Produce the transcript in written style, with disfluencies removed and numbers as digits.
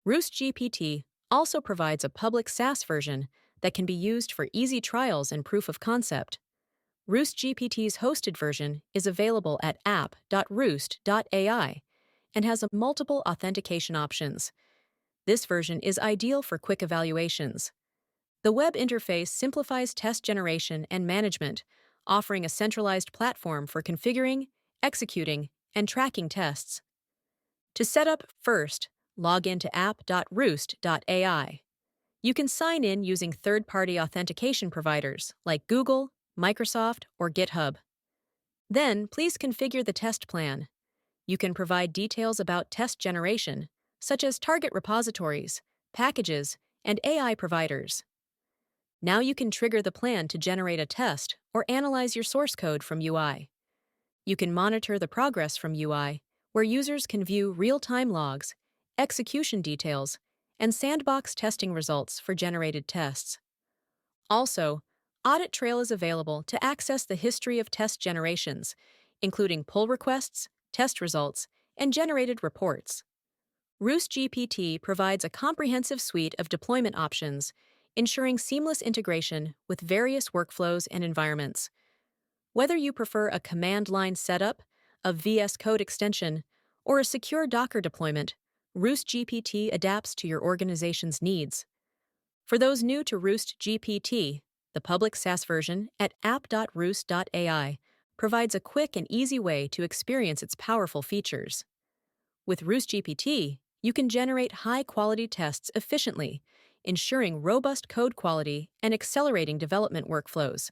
RoostGPT also provides a public SaaS version that can be used for easy trials and proof of concept. RoostGPT's hosted version is available at app.roost.ai and has multiple authentication options. This version is ideal for quick evaluations. The web interface simplifies test generation and management, offering a centralized platform for configuring, executing, and tracking tests. To set up, first, log into app.roost.ai. You can sign in using third-party authentication providers like Google, Microsoft, or GitHub. Then, please configure the test plan. You can provide details about test generation, such as target repositories, packages, and AI providers. Now you can trigger the plan to generate a test or analyze your source code from UI. You can monitor the progress from UI, where users can view real-time logs, execution details, and sandbox testing results for generated tests. Also, Audit Trail is available to access the history of test generations, including pull requests, test results, and generated reports. RoostGPT provides a comprehensive suite of deployment options, ensuring seamless integration with various workflows and environments. Whether you prefer a command line setup, a VS Code extension, or a secure Docker deployment, RoostGPT adapts to your organization's needs. For those new to RoostGPT, the public SaaS version at app.roost.ai provides a quick and easy way to experience its powerful features. With RoostGPT, you can generate high-quality tests efficiently, ensuring robust code quality and accelerating development workflows.